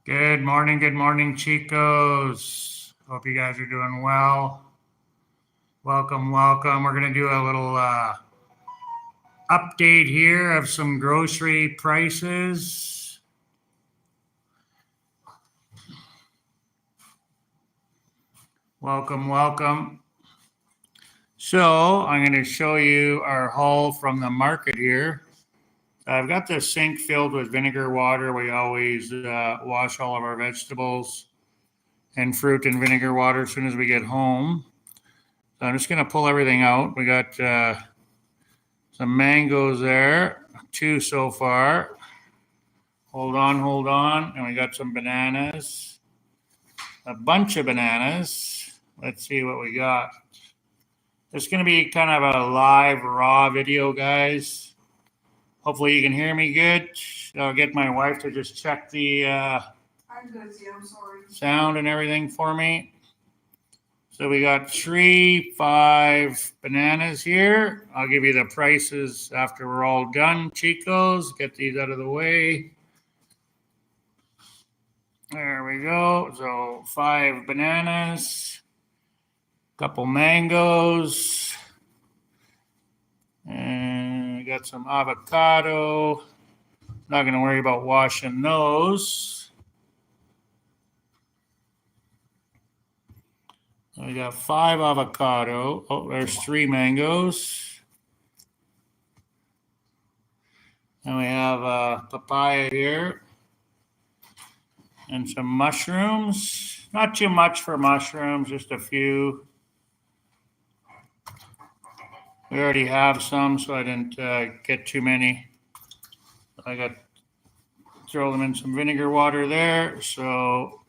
Good morning, Chicos. Hope you guys are doing well. Welcome. We're going to do a little update here of some grocery prices. Welcome. So, I'm going to show you our haul from the market here. I've got the sink filled with vinegar water. We always wash all of our vegetables and fruit in vinegar water as soon as we get home. So I'm just going to pull everything out. We got some mangoes there, 2 so far. Hold on. And we got some bananas, a bunch of bananas. Let's see what we got. It's going to be kind of a live, raw video, guys. Hopefully you can hear me good. I'll get my wife to just check the I'm good, see, I'm sorry. sound and everything for me. So we got 5 bananas here. I'll give you the prices after we're all done, Chicos. Get these out of the way. There we go. So 5 bananas, couple mangoes, and we got some avocado. Not going to worry about washing those. We got 5 avocado. Oh, there's 3 mangoes. And we have papaya here. And some mushrooms. Not too much for mushrooms, just a few. We already have some, so I didn't get too many. I got throw them in some vinegar water there. So,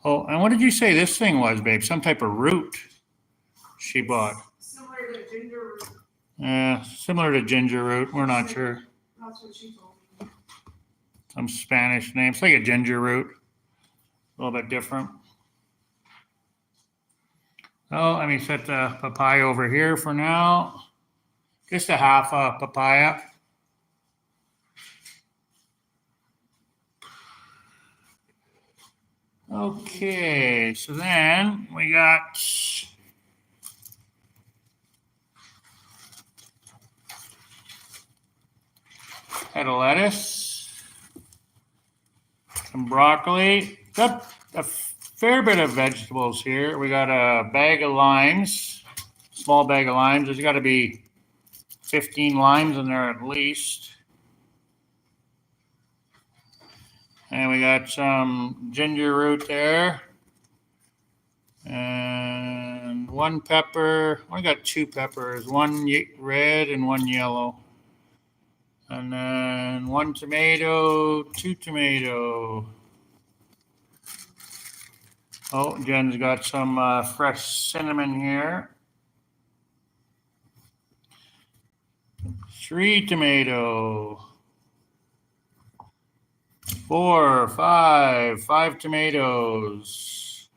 oh, and what did you say this thing was, babe? Some type of root she bought. Similar to ginger root. Similar to ginger root. We're not sure. That's what she told me. Some Spanish name. It's like a ginger root. A little bit different. Oh, let me set the papaya over here for now. Just a half a papaya. Okay, so then we got head of lettuce, some broccoli, got a fair bit of vegetables here. We got a bag of limes, small bag of limes. There's got to be 15 limes in there at least. And we got some ginger root there. And 1 pepper. I got 2 peppers, 1 red and 1 yellow. And then 1 tomato, 2 tomato. Oh, Jen's got some fresh cinnamon here. 3 tomato. 4, 5 tomatoes.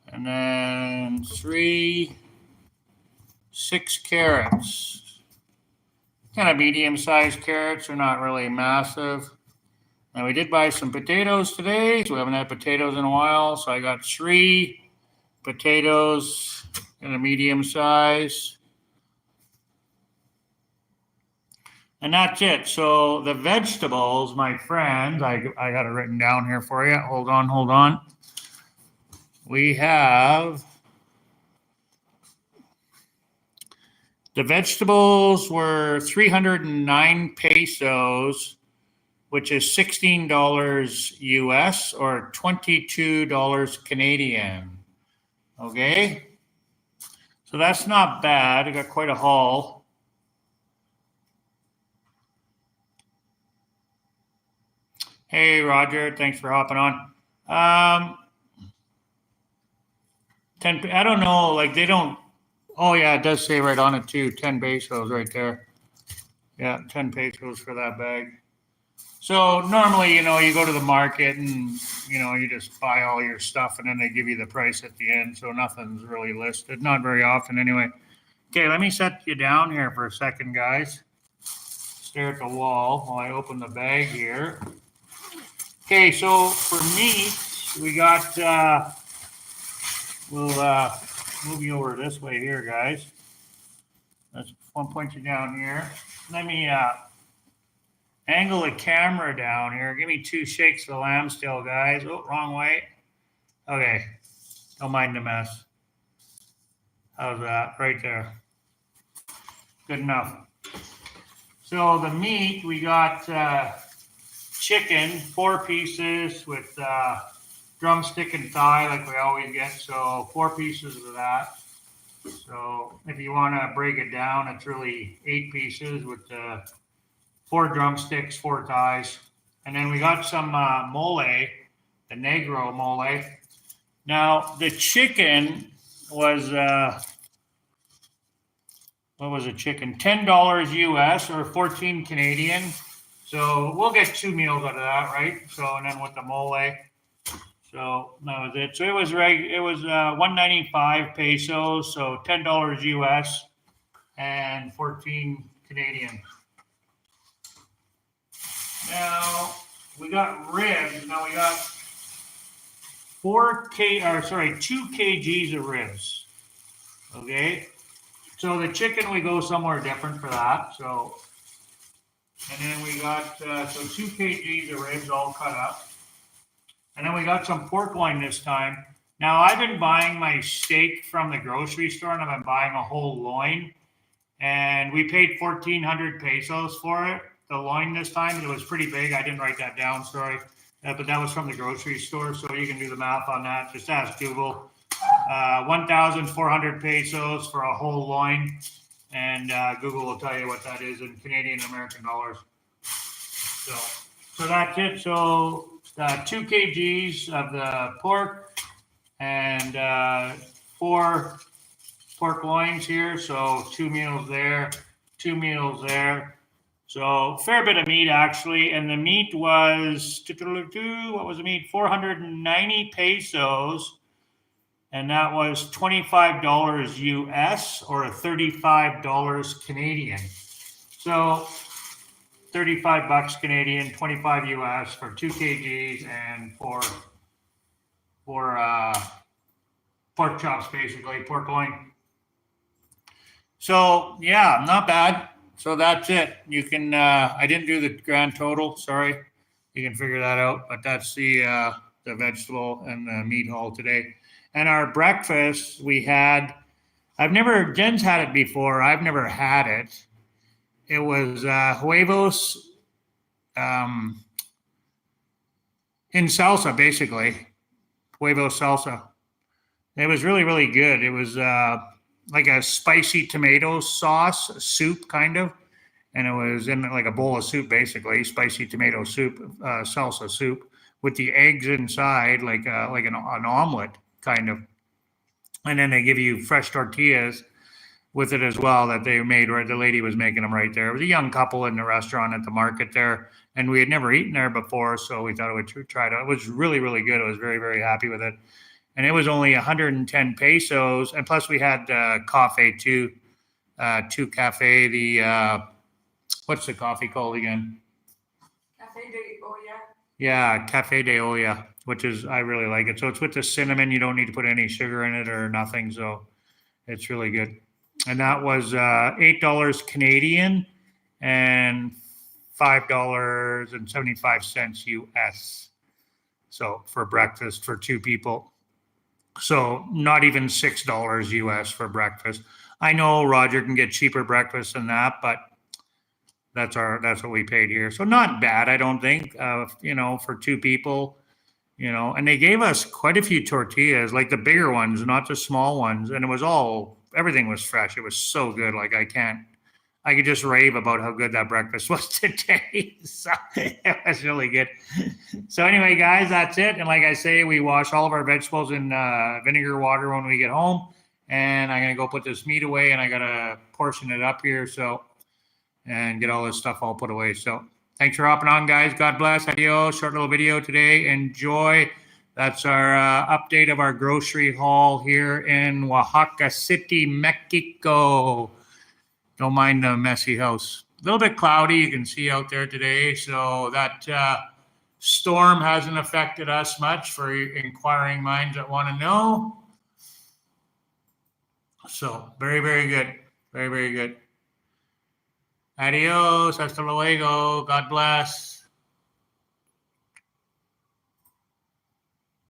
And then 6 carrots. Kind of medium-sized carrots. They're not really massive. And we did buy some potatoes today. So we haven't had potatoes in a while. So I got 3 potatoes in a medium size. And that's it. So the vegetables, my friends, I got it written down here for you. Hold on. We have the vegetables were 309 pesos, which is $16 US or $22 Canadian. Okay? So that's not bad. I got quite a haul. Hey, Roger, thanks for hopping on. 10, I don't know, like they don't, oh yeah, it does say right on it too, 10 pesos right there. Yeah, 10 pesos for that bag. So normally, you go to the market and, you just buy all your stuff and then they give you the price at the end. So nothing's really listed, not very often anyway. Okay, let me set you down here for a second, guys. Stare at the wall while I open the bag here. Okay, so for meat, we got, we'll move you over this way here, guys. Let's point you down here. Let me angle the camera down here. Give me 2 shakes of the lamb still, guys. Oh, wrong way. Okay, don't mind the mess. How's that? Right there. Good enough. So the meat, we got chicken, 4 pieces with drumstick and thigh like we always get. So 4 pieces of that. So if you want to break it down, it's really 8 pieces with 4 drumsticks, 4 thighs. And then we got some mole, the Negro mole. Now the chicken was, what was a chicken? $10 US or 14 Canadian. So we'll get 2 meals out of that, right? So, and then with the mole. So that was it. So it was 195 pesos, so $10 US and 14 Canadian. Now we got ribs. Now we got 2 kgs of ribs. Okay. So the chicken, we go somewhere different for that. So, and then we got, so 2 kgs of ribs all cut up. And then we got some pork loin this time. Now I've been buying my steak from the grocery store, and I've been buying a whole loin. And we paid 1,400 pesos for it, the loin this time. It was pretty big. I didn't write that down, sorry. But that was from the grocery store, so you can do the math on that. Just ask Google. 1,400 pesos for a whole loin. And Google will tell you what that is in Canadian and American dollars. So that's it. So 2 kgs of the pork and 4 pork loins here. So 2 meals there, 2 meals there. So fair bit of meat actually. And the meat was, what was the meat? 490 pesos. And that was $25 US or $35 Canadian. So 35 bucks Canadian, 25 US for 2 kgs and 4 pork chops, basically, pork loin. So yeah, not bad. So that's it. You can, I didn't do the grand total, sorry. You can figure that out, but that's the vegetable and the meat haul today. And our breakfast, we had, Jen's had it before. I've never had it. It was Huevos in salsa, basically. Huevos salsa. It was really, really good. It was like a spicy tomato sauce, soup kind of. And it was in like a bowl of soup, basically, spicy tomato soup, salsa soup, with the eggs inside, like an omelet, kind of. And then they give you fresh tortillas with it as well that they made, right? The lady was making them right there. It was a young couple in the restaurant at the market there, and we had never eaten there before, so we thought we would try it out. It was really, really good. I was very, very happy with it. And it was only 110 pesos, and plus we had coffee too, 2 cafe, the, what's the coffee called again? Cafe de Olla. Yeah, Cafe de Olla, which is, I really like it. So it's with the cinnamon. You don't need to put any sugar in it or nothing. So it's really good. And that was $8 Canadian and $5.75 US. So for breakfast for 2 people. So not even $6 US for breakfast. I know Roger can get cheaper breakfast than that, but that's what we paid here. So not bad, I don't think, for 2 people, and they gave us quite a few tortillas, like the bigger ones, not the small ones. And it was everything was fresh. It was so good. Like I could just rave about how good that breakfast was today. So it was really good. So anyway, guys, that's it. And like I say, we wash all of our vegetables in vinegar water when we get home. And I'm going to go put this meat away, and I got to portion it up here. And get all this stuff all put away. So thanks for hopping on, guys. God bless. Adios. Short little video today. Enjoy. That's our update of our grocery haul here in Oaxaca City, Mexico. Don't mind the messy house. A little bit cloudy. You can see out there today. So that storm hasn't affected us much for inquiring minds that want to know. So very, very good. Very, very good. Adios. Hasta luego. God bless.